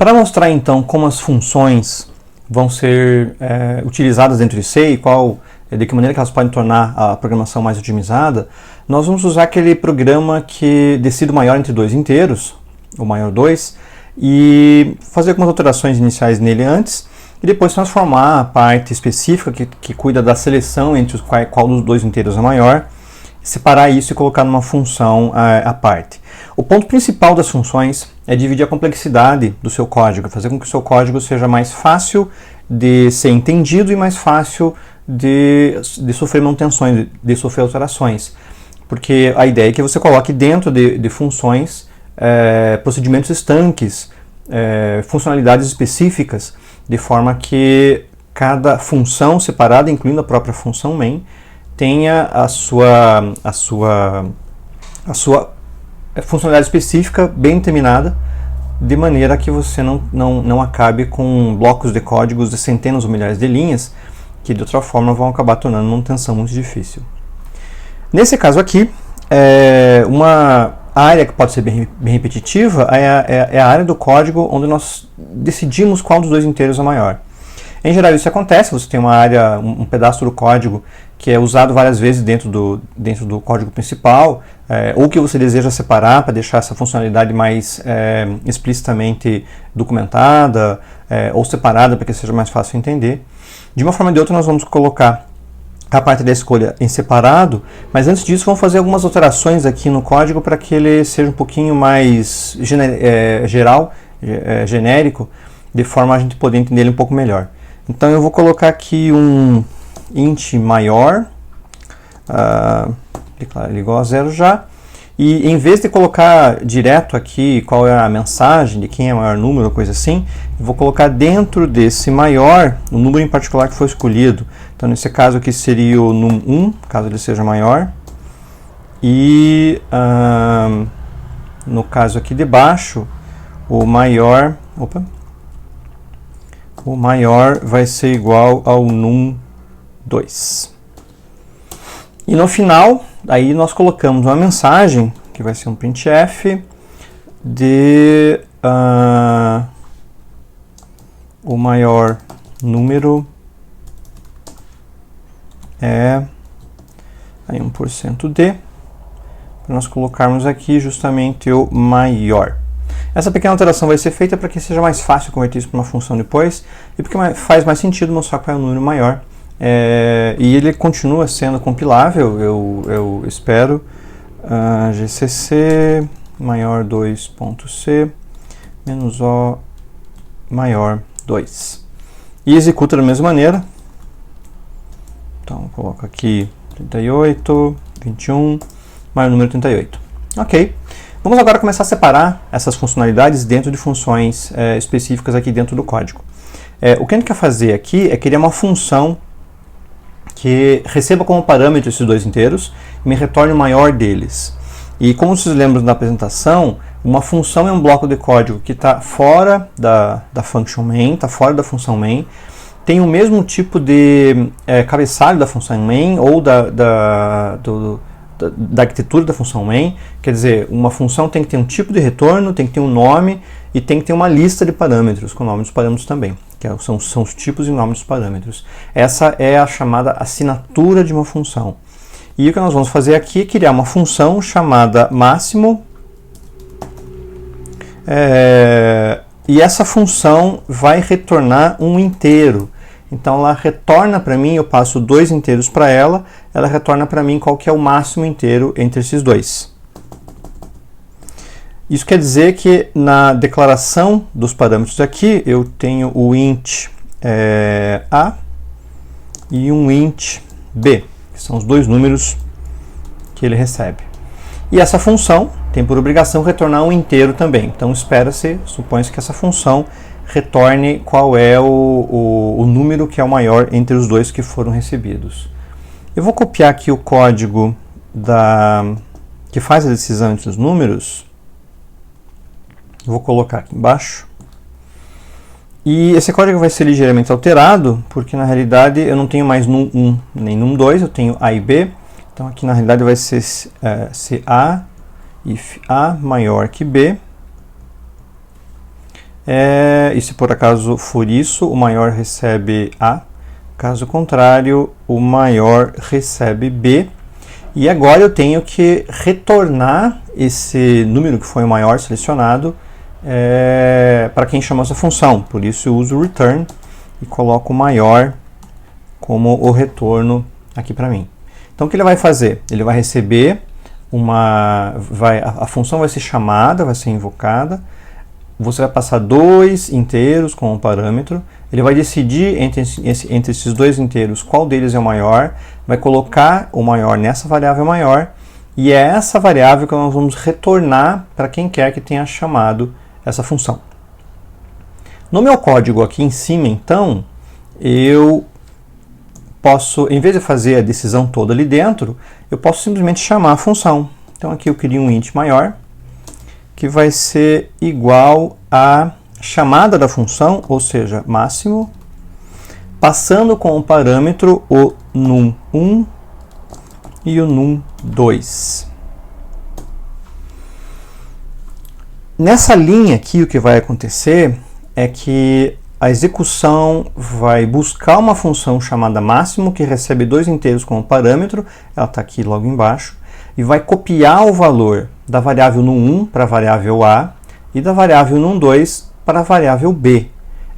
Para mostrar então como as funções vão ser utilizadas dentro de C e de que maneira que elas podem tornar a programação mais otimizada, nós vamos usar aquele programa que decide o maior entre dois inteiros, o maior 2, e fazer algumas alterações iniciais nele antes, e depois transformar a parte específica que cuida da seleção entre qual dos dois inteiros é maior, separar isso e colocar numa função à parte. O ponto principal das funções é dividir a complexidade do seu código, fazer com que o seu código seja mais fácil de ser entendido e mais fácil de sofrer manutenções, de sofrer alterações. Porque a ideia é que você coloque dentro de funções procedimentos estanques, funcionalidades específicas, de forma que cada função separada, incluindo a própria função main, tenha a sua funcionalidade específica bem determinada, de maneira que você não acabe com blocos de códigos de centenas ou milhares de linhas, que de outra forma vão acabar tornando a manutenção muito difícil. Nesse caso aqui, uma área que pode ser bem repetitiva é a área do código onde nós decidimos qual dos dois inteiros é maior. Em geral isso acontece, você tem uma área, um pedaço do código que é usado várias vezes dentro do código principal, ou que você deseja separar para deixar essa funcionalidade mais explicitamente documentada, ou separada para que seja mais fácil entender. De uma forma ou de outra nós vamos colocar a parte da escolha em separado, mas antes disso vamos fazer algumas alterações aqui no código para que ele seja um pouquinho mais genérico, de forma a gente poder entender ele um pouco melhor. Então eu vou colocar aqui um int maior, declarar ele igual a 0 já, e em vez de colocar direto aqui qual é a mensagem de quem é o maior número, coisa assim, eu vou colocar dentro desse maior o número em particular que foi escolhido. Então nesse caso aqui seria o num1, caso ele seja maior, e no caso aqui de baixo, o maior vai ser igual ao num2. E no final, aí nós colocamos uma mensagem, que vai ser um printf, de o maior número é aí 1% de, para nós colocarmos aqui justamente o maior. Essa pequena alteração vai ser feita para que seja mais fácil converter isso para uma função depois, e porque faz mais sentido mostrar qual é o número maior. E ele continua sendo compilável, eu espero. GCC maior 2.c menos o maior 2. E executa da mesma maneira. Então, coloco aqui 38, 21, maior número 38. Ok. Vamos agora começar a separar essas funcionalidades dentro de funções específicas aqui dentro do código. O que a gente quer fazer aqui é criar uma função que receba como parâmetro esses dois inteiros e me retorne o maior deles. E como vocês lembram da apresentação, uma função é um bloco de código que está fora da function main, está fora da função main, tem o mesmo tipo de cabeçalho da função main ou da arquitetura da função main. Quer dizer, uma função tem que ter um tipo de retorno, tem que ter um nome e tem que ter uma lista de parâmetros, com o nome dos parâmetros também, que são os tipos e nomes dos parâmetros. Essa é a chamada assinatura de uma função. E o que nós vamos fazer aqui é criar uma função chamada máximo, e essa função vai retornar um inteiro. Então ela retorna para mim, eu passo dois inteiros para ela, ela retorna para mim qual que é o máximo inteiro entre esses dois. Isso quer dizer que na declaração dos parâmetros aqui, eu tenho o int a e um int b, que são os dois números que ele recebe. E essa função tem por obrigação retornar um inteiro também. Então supõe-se que essa função retorne qual é o número que é o maior entre os dois que foram recebidos. Eu vou copiar aqui o código que faz a decisão entre os números. Vou colocar aqui embaixo. E esse código vai ser ligeiramente alterado, porque na realidade eu não tenho mais num1 nem num2, eu tenho a e b. Então aqui na realidade vai ser se a if a maior que b, E se por acaso for isso, o maior recebe A. Caso contrário, o maior recebe B. E agora eu tenho que retornar esse número que foi o maior selecionado para quem chamou essa função. Por isso eu uso o return e coloco o maior como o retorno aqui para mim. Então o que ele vai fazer? Ele vai receber a função vai ser chamada, vai ser invocada. Você vai passar dois inteiros como parâmetro. Ele vai decidir entre esses dois inteiros qual deles é o maior, vai colocar o maior nessa variável maior, e é essa variável que nós vamos retornar para quem quer que tenha chamado essa função. No meu código aqui em cima, então, eu posso, em vez de fazer a decisão toda ali dentro, eu posso simplesmente chamar a função. Então aqui eu crio um int maior, que vai ser igual a chamada da função, ou seja, máximo, passando com o parâmetro o num1 e o num2. Nessa linha aqui, o que vai acontecer é que a execução vai buscar uma função chamada máximo, que recebe dois inteiros como parâmetro, ela está aqui logo embaixo, e vai copiar o valor da variável num1 para a variável A e da variável num2 para a variável B.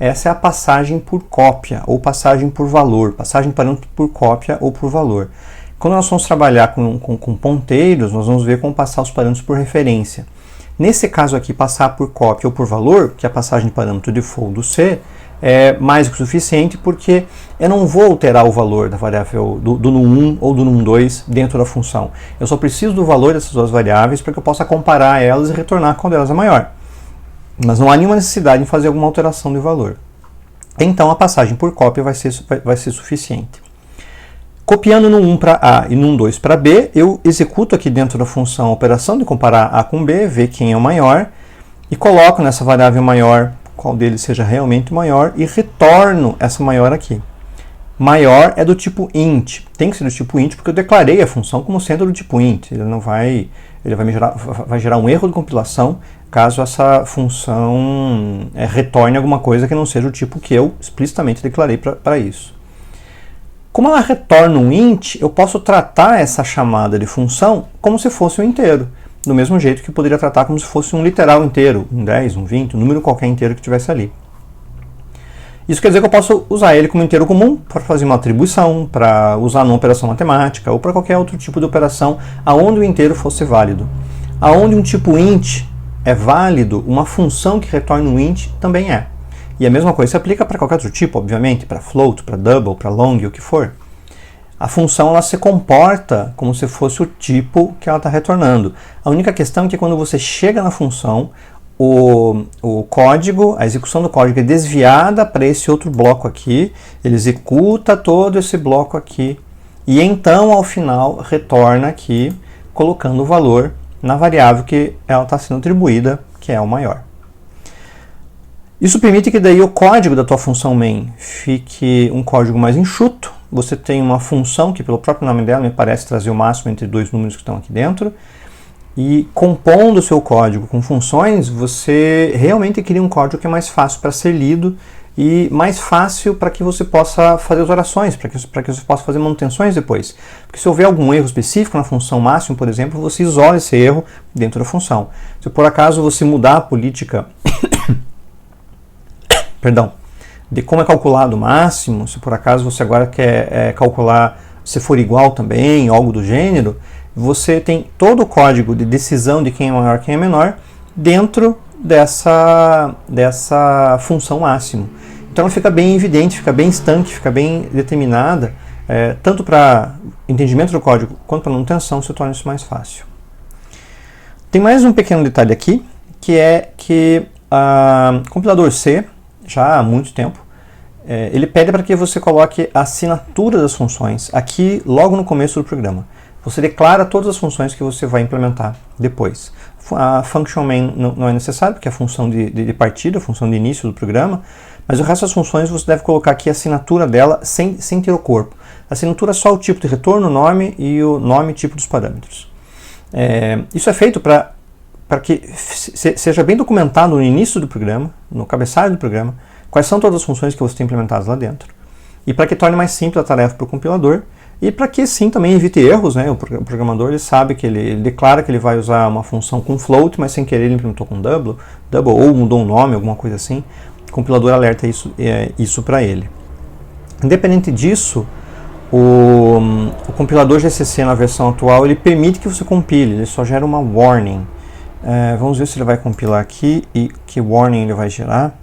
Essa é a passagem por cópia ou passagem por valor, passagem de parâmetro por cópia ou por valor. Quando nós vamos trabalhar com ponteiros, nós vamos ver como passar os parâmetros por referência. Nesse caso aqui, passar por cópia ou por valor, que é a passagem de parâmetro default do C, é mais do que suficiente, porque eu não vou alterar o valor da variável do num1 ou do num2 dentro da função. Eu só preciso do valor dessas duas variáveis para que eu possa comparar elas e retornar qual delas é maior. Mas não há nenhuma necessidade em fazer alguma alteração de valor. Então a passagem por cópia vai ser suficiente. Copiando num1 para A e num2 para B, eu executo aqui dentro da função a operação de comparar A com B, ver quem é o maior, e coloco nessa variável maior qual deles seja realmente maior e retorno essa maior aqui. Maior é do tipo int, tem que ser do tipo int porque eu declarei a função como sendo do tipo int. Vai gerar um erro de compilação caso essa função retorne alguma coisa que não seja o tipo que eu explicitamente declarei para isso. Como ela retorna um int, eu posso tratar essa chamada de função como se fosse um inteiro. Do mesmo jeito que eu poderia tratar como se fosse um literal inteiro, um 10, um 20, um número qualquer inteiro que tivesse ali. Isso quer dizer que eu posso usar ele como inteiro comum para fazer uma atribuição, para usar numa operação matemática ou para qualquer outro tipo de operação aonde o inteiro fosse válido. Aonde um tipo int é válido, uma função que retorna um int também é. E a mesma coisa se aplica para qualquer outro tipo, obviamente, para float, para double, para long, o que for. A função ela se comporta como se fosse o tipo que ela está retornando. A única questão é que quando você chega na função, o código, a execução do código é desviada para esse outro bloco aqui, ele executa todo esse bloco aqui, e então ao final retorna aqui, colocando o valor na variável que ela está sendo atribuída, que é o maior. Isso permite que daí o código da tua função main fique um código mais enxuto. Você tem uma função que pelo próprio nome dela me parece trazer o máximo entre dois números que estão aqui dentro. E compondo o seu código com funções, você realmente cria um código que é mais fácil para ser lido e mais fácil para que você possa fazer as orações, para que você possa fazer manutenções depois. Porque se houver algum erro específico na função máximo, por exemplo, você isola esse erro dentro da função. Se por acaso você mudar a política de como é calculado o máximo, se por acaso você agora quer calcular se for igual também, algo do gênero, você tem todo o código de decisão de quem é maior e quem é menor dentro dessa função máximo. Então ela fica bem evidente, fica bem estanque, fica bem determinada, tanto para entendimento do código quanto para manutenção, se torna isso mais fácil. Tem mais um pequeno detalhe aqui, que é que o compilador C, já há muito tempo, ele pede para que você coloque a assinatura das funções aqui logo no começo do programa. Você declara todas as funções que você vai implementar depois. A function main não é necessário, porque é a função de partida, a função de início do programa, mas o resto das funções você deve colocar aqui a assinatura dela sem ter o corpo. A assinatura é só o tipo de retorno, o nome e o nome e tipo dos parâmetros. Isso é feito para que seja bem documentado no início do programa, no cabeçalho do programa, quais são todas as funções que você tem implementadas lá dentro. E para que torne mais simples a tarefa para o compilador, e para que sim também evite erros, né? O programador ele sabe que ele declara que ele vai usar uma função com float, mas sem querer ele implementou com double ou mudou um nome, alguma coisa assim. O compilador alerta isso para ele. Independente disso, o compilador GCC na versão atual ele permite que você compile, ele só gera uma warning. Vamos ver se ele vai compilar aqui e que warning ele vai gerar.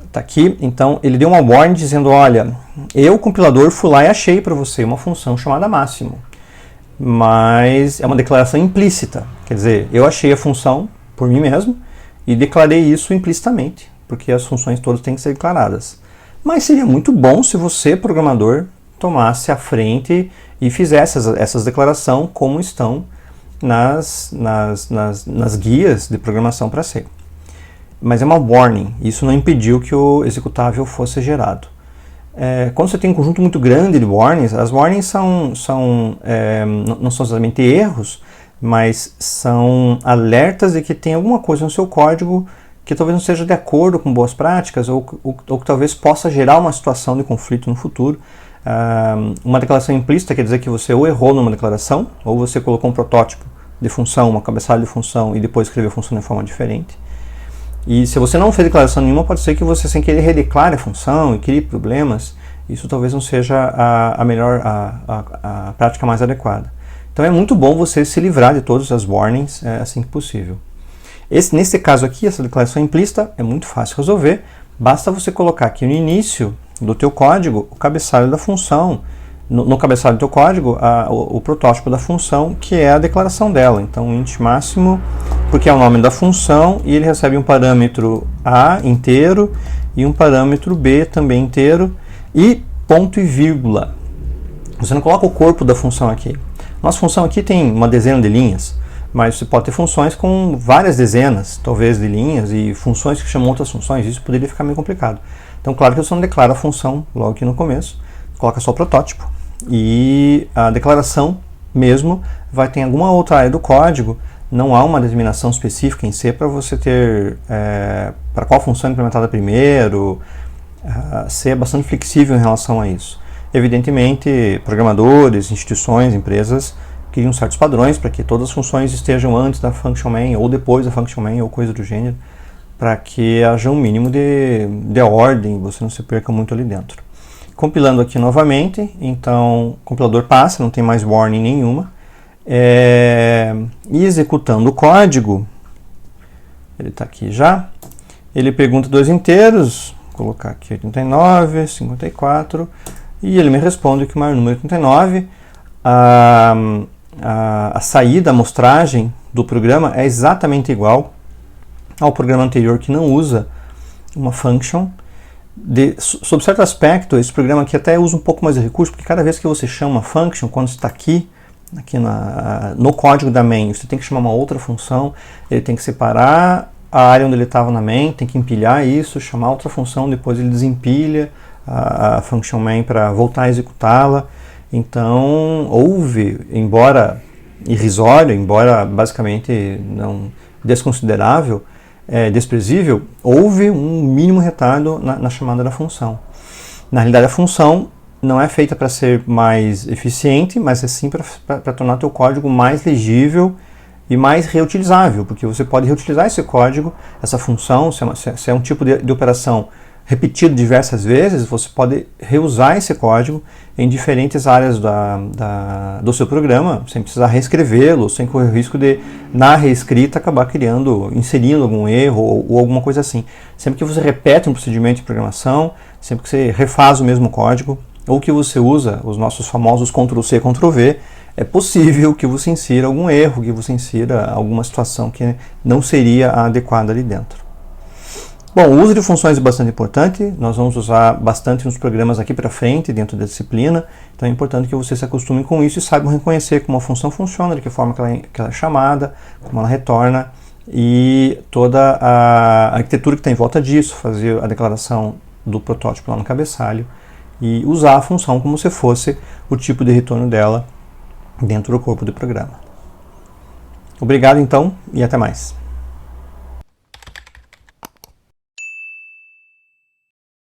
Está aqui, então ele deu uma warning dizendo, olha, eu, compilador, fui lá e achei para você uma função chamada máximo, mas é uma declaração implícita, quer dizer, eu achei a função por mim mesmo e declarei isso implicitamente, porque as funções todas têm que ser declaradas. Mas seria muito bom se você, programador, tomasse a frente e fizesse essas declarações como estão nas guias de programação para C. Mas é uma warning, isso não impediu que o executável fosse gerado. Quando você tem um conjunto muito grande de warnings, as warnings não são exatamente erros, mas são alertas de que tem alguma coisa no seu código que talvez não seja de acordo com boas práticas ou que talvez possa gerar uma situação de conflito no futuro. Uma declaração implícita quer dizer que você ou errou numa declaração, ou você colocou um protótipo de função, uma cabeçalho de função e depois escreveu a função de forma diferente. E se você não fez declaração nenhuma, pode ser que você sem querer redeclare a função e crie problemas. Isso talvez não seja a prática mais adequada. Então é muito bom você se livrar de todas as warnings assim que possível. Nesse caso aqui, essa declaração implícita é muito fácil de resolver. Basta você colocar aqui no início do teu código o cabeçalho da função. No cabeçalho do teu código, o protótipo da função, que é a declaração dela. Então, int máximo, porque é o nome da função, e ele recebe um parâmetro A inteiro e um parâmetro B também inteiro, e ponto e vírgula. Você não coloca o corpo da função aqui. Nossa função aqui tem uma dezena de linhas, mas você pode ter funções com várias dezenas, talvez, de linhas, e funções que chamam outras funções. Isso poderia ficar meio complicado. Então, claro que você não declara a função logo aqui no começo, coloca só o protótipo. E a declaração mesmo vai ter alguma outra área do código, não há uma determinação específica em C para você ter para qual função é implementada primeiro. C é bastante flexível em relação a isso. Evidentemente, programadores, instituições, empresas criam certos padrões para que todas as funções estejam antes da function main ou depois da function main ou coisa do gênero, para que haja um mínimo de ordem, você não se perca muito ali dentro. Compilando aqui novamente, então o compilador passa, não tem mais warning nenhuma. E executando o código, ele está aqui já, ele pergunta dois inteiros, vou colocar aqui 89, 54, e ele me responde que o maior número é 89. A saída, a amostragem do programa é exatamente igual ao programa anterior que não usa uma function. Sob certo aspecto, esse programa aqui até usa um pouco mais de recurso, porque cada vez que você chama uma function, quando está aqui no código da main, você tem que chamar uma outra função, ele tem que separar a área onde ele estava na main, tem que empilhar isso, chamar outra função, depois ele desempilha a function main para voltar a executá-la. Então, houve, embora irrisório, embora basicamente não desconsiderável, desprezível, houve um mínimo retardo na chamada da função. Na realidade, a função não é feita para ser mais eficiente, mas é sim para tornar o teu código mais legível e mais reutilizável, porque você pode reutilizar esse código, essa função, se é um tipo de operação repetido diversas vezes, você pode reusar esse código em diferentes áreas do seu programa, sem precisar reescrevê-lo, sem correr o risco de, na reescrita, acabar inserindo algum erro ou alguma coisa assim. Sempre que você repete um procedimento de programação, sempre que você refaz o mesmo código, ou que você usa os nossos famosos Ctrl+C, Ctrl+V, é possível que você insira algum erro, que você insira alguma situação que não seria a adequada ali dentro. Bom, o uso de funções é bastante importante, nós vamos usar bastante nos programas aqui para frente, dentro da disciplina, então é importante que vocês se acostumem com isso e saibam reconhecer como a função funciona, de que forma que ela é chamada, como ela retorna, e toda a arquitetura que está em volta disso, fazer a declaração do protótipo lá no cabeçalho, e usar a função como se fosse o tipo de retorno dela dentro do corpo do programa. Obrigado então e até mais.